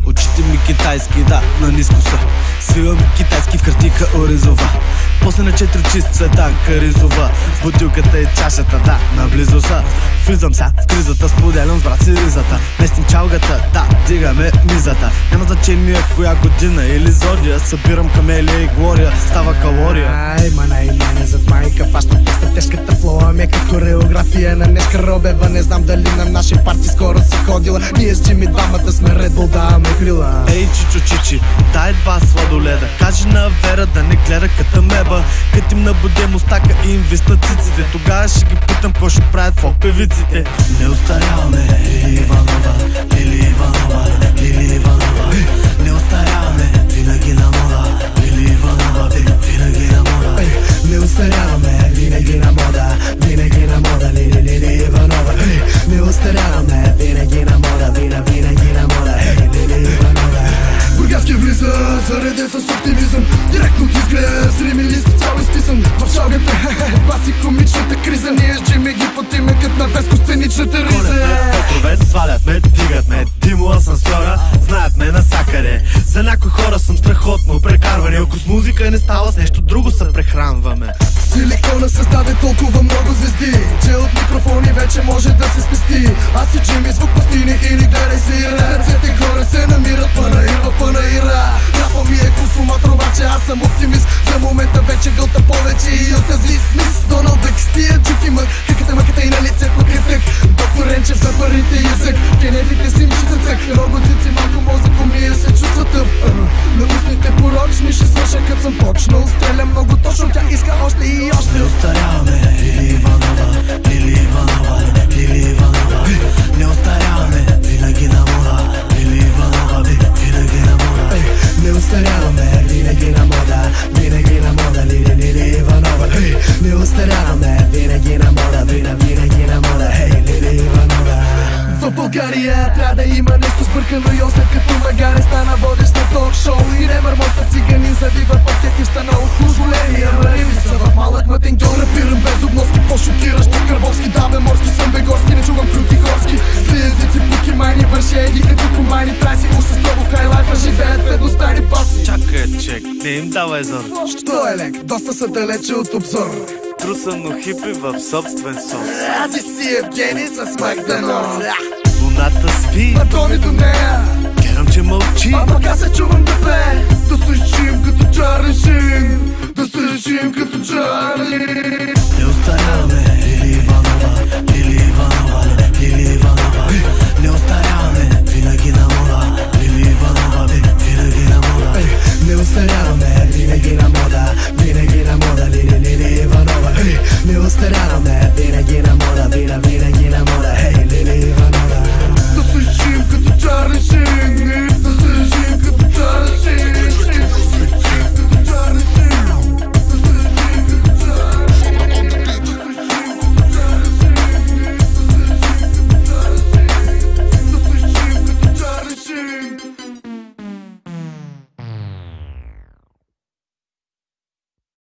Очите ми китайски, да, на ниско са. Свивам китайски в хартика оризова. После на 4 чист цветанка ризова. Бутилката и чашата, да, наблизо са. Влизам ся в кризата, споделям с брат си ризата. Местим чалгата, да, дигаме мизата. Няма значение коя година или зодия. Събирам камелия и глория, става калория. Ай, мана и мене зад майка. Фащам теста, тежката флоа, мека хореография на днешка робева. Не знам дали на наши парти скоро си ходила. Ние с Джими двамата сме Red Bull, даваме крила. Ей, чичо, чичи, дай 2 сладоледа. Кажи на Вера да не гледа като меба. Кът им набуде мустака и им виснат циците. Тогава ще ги питам какво ще правят фок певиците. Не остаряваме, Лили Иванова, Лили Иванова, Лили Иванова. Не остаряваме, винаги на мода, Лили Иванова, винаги на мода. Не остаряваме, винаги на мода, винаги на мода, Лили Иванова. Не остаряваме, винаги на мода, винаги на мода, Лили Иванова. Бургаски влиза, зареден с оптимизъм. Директно от изгледа, с рими лист цял изписан. В шалгата, баси комичната криза. Ние с Джими ги потиме кът на веско сценичната риза. Петрове свалят ме, дигат ме, димо асансьора, знаят ме насакъде. За някои хора съм страхотно прекарване. Ако с музика не става, с нещо друго се прехранваме. Силикона създаде толкова много звезди, че от микрофони вече може да се спести. Аз и Джими звук пустини или гледай си. Ръцете горе се намират, панаир в панаира. Рапа ми е консуматор, обаче аз съм оптимист. За момента вече гълта повече и отказли смис. Доналд Дък с тия джуки мък, хъката и на лицето критък. Доктор Ренчев за парите язък, кенефите си мишица цък. Рогоцици малко мозъко ми се чувства тъп. На устните порочни ще свърша като съм почнал. Стрелям много точно, тя иска още и още. Не остаряваме, Лили Иванова, Лили Иванова, Лили Иванова. Не остаряваме, винаги на мода, Лили Иванова, винаги на мода. Не остаряваме, винаги на мода, винаги на мода, Лили Иванова. Не остаряваме, винаги на мода, винаги на мода, Лили Иванова. В България трябва да има нещо сбъркано и осна като магаре. Стана водещ на ток-шоу и не мърмота циганин завива пътят и стана от големия марини са в малък матиньор. Рапирам без обноски, по-шокиращо кърбовски. Да бе, морски съм бегорски, не чувам крути горски. Зли езици, пуки, майни, вършеги като комайни траси. Общество в хайлайфа живеят в едностайни баси. Чакай, чек, не им давай зор. Що е лек, доста са далече от обзор. Трусано хипи в собствен сос. Аз и си Евгений с Макдоналдс. Луната спи, Матони до нея. гледам, че мълчи. А пък аз се чувам да пее. Да се решим като Чарли Шин. Да се решим като Чарли. Не остаряваме, Лили Иванова, Лили Иванова, Лили Иванова. Не остаряваме, винаги на мода, Лили Иванова, винаги на мода. Не остаряваме, винаги на мода, винаги на мода, Лили Иванова. Не остаряваме, винаги на